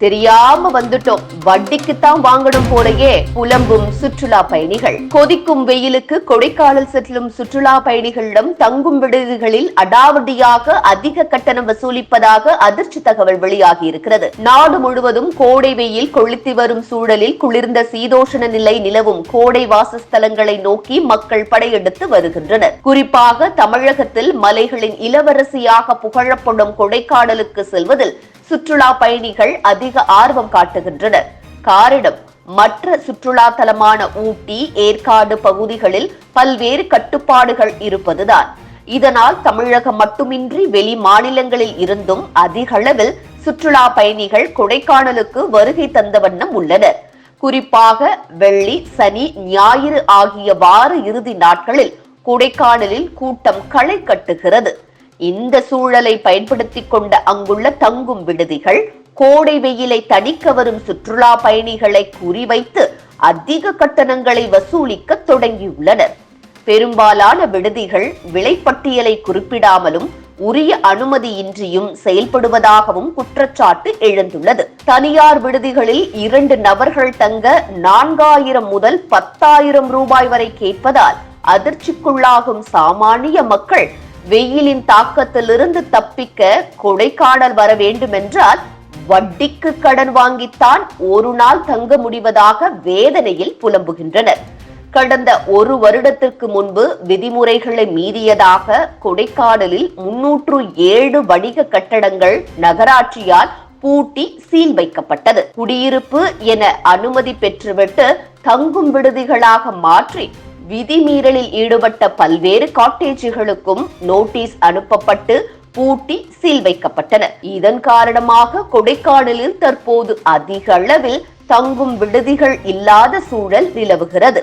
தெரியாம வந்துட்டோம், வட்டிக்குத்தான் வாங்கணும் போலயே புலம்பும் சுற்றுலா பயணிகள். கொதிக்கும் வெயிலுக்கு கொடைக்கானல் செல்லும் சுற்றுலா பயணிகளிடம் தங்கும் விடுதிகளில் அடாவடியாக அதிக கட்டணம் வசூலிப்பதாக அதிர்ச்சி தகவல் வெளியாகி இருக்கிறது. நாடு முழுவதும் கோடை வெயில் கொளுத்தி வரும் சூழலில் குளிர்ந்த சீதோஷண நிலை நிலவும் கோடை வாசஸ்தலங்களை நோக்கி மக்கள் படையெடுத்து வருகின்றனர். குறிப்பாக தமிழகத்தில் மலைகளின் இளவரசியாக புகழப்படும் கொடைக்கானலுக்கு செல்வதில் சுற்றுலா பயணிகள் அதிக ஆர்வம் காட்டுகின்றனர். காரணம், மற்ற சுற்றுலா தலமான ஊட்டி, ஏற்காடு பகுதிகளில் பல்வேறு கட்டுப்பாடுகள் இருப்பதுதான். இதனால் தமிழகம் மட்டுமின்றி வெளி மாநிலங்களில் இருந்தும் அதிக அளவில் சுற்றுலா பயணிகள் கொடைக்கானலுக்கு வருகை தந்த வண்ணம் உள்ளனர். குறிப்பாக வெள்ளி, சனி, ஞாயிறு ஆகிய வார இறுதி நாட்களில் கொடைக்கானலில் கூட்டம் களை கட்டுகிறது. இந்த சூழலை பயன்படுத்திக் கொண்ட அங்குள்ள தங்கும் விடுதிகள் கோடை வெயிலை தணிக்க வரும் சுற்றுலா பயணிகளை குறிவைத்து அதிக கட்டணங்களை வசூலிக்க தொடங்கியுள்ளனர். பெரும்பாலான விடுதிகள் விலைப்பட்டியலை குறிப்பிடாமலும் உரிய அனுமதியின்றியும் செயல்படுவதாகவும் குற்றச்சாட்டு எழுந்துள்ளது. தனியார் விடுதிகளில் 2 நபர்கள் தங்க 4000 முதல் 10,000 ரூபாய் வரை கேட்பதால் அதிர்ச்சிக்குள்ளாகும் சாமானிய மக்கள் வெயிலின் தாக்கத்திலிருந்து தப்பிக்க கொடைக்கானல் வர வேண்டுமென்றால் வட்டிக்கு கடன் வாங்கித்தான் ஒரு நாள் தங்க முடிவதாக வேதனையில் புலம்புகின்றனர். கடந்த 1 வருடத்திற்கு முன்பு விதிமுறைகளை மீறியதாக கொடைக்கானலில் 307 வணிக கட்டடங்கள் நகராட்சியால் பூட்டி சீல் வைக்கப்பட்டது. குடியிருப்பு என அனுமதி பெற்றுவிட்டு தங்கும் விடுதிகளாக மாற்றி விதிமீறலில் ஈடுபட்ட பல்வேறு காட்டேஜுகளுக்கும் நோட்டீஸ் அனுப்பப்பட்டு பூட்டி சீல் வைக்கப்பட்டன. இதன் காரணமாக கொடைக்கானலில் தற்போது அதிக அளவில் தங்கும் விடுதிகள் இல்லாத சூழல் நிலவுகிறது.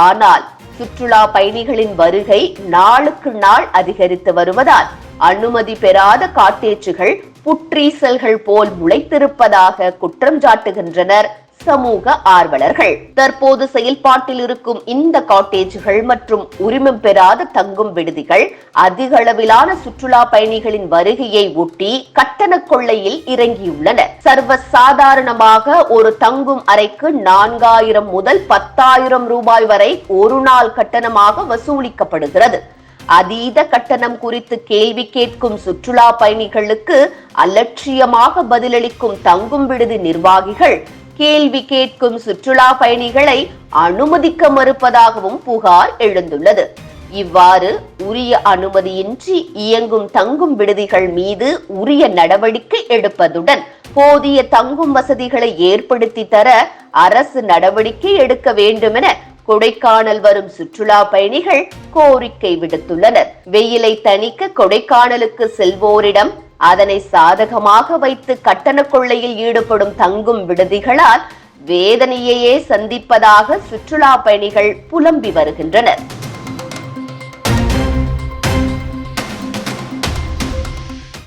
ஆனால் சுற்றுலா பயணிகளின் வருகை நாளுக்கு நாள் அதிகரித்து வருவதால் அனுமதி பெறாத காட்டேஜுகள் புற்றீசல்கள் போல் முளைத்திருப்பதாக குற்றம் சாட்டுகின்றனர் சமூக ஆர்வலர்கள். தற்போது செயல்பாட்டில் இருக்கும் இந்த காட்டேஜுகள் மற்றும் உரிமம் பெறாத தங்கும் விடுதிகள் அதிக அளவிலான சுற்றுலா பயணிகளின் வருகையை ஒட்டி கட்டண கொள்ளையில் இறங்கியுள்ளன. சர்வசாதாரணமாக ஒரு தங்கும் அறைக்கு 4000 முதல் 10,000 ரூபாய் வரை ஒரு நாள் கட்டணமாக வசூலிக்கப்படுகிறது. அதீத கட்டணம் குறித்து கேள்வி கேட்கும் சுற்றுலா பயணிகளுக்கு அலட்சியமாக பதிலளிக்கும் தங்கும் விடுதி நிர்வாகிகள் கேள்வி கேட்கும் சுற்றுலா பயணிகளை அனுமதிக்க மறுப்பதாகவும் புகார் எழுந்துள்ளது. இவ்வாறு உரிய அனுமதியின்றி இயங்கும் தங்கும் விடுதிகள் மீது உரிய நடவடிக்கை எடுப்பதுடன் போதிய தங்கும் வசதிகளை ஏற்படுத்தி தர அரசு நடவடிக்கை எடுக்க வேண்டும் என கொடைக்கானல் வரும் சுற்றுலா பயணிகள் கோரிக்கை விடுத்துள்ளனர். வெயிலை தணிக்க கொடைக்கானலுக்கு செல்வோரிடம் அதனை சாதகமாக வைத்து கட்டண கொள்ளையில் ஈடுபடும் தங்கும் விடுதிகளால் வேதனையையே சந்திப்பதாக சுற்றுலா பயணிகள் புலம்பி வருகின்றனர்.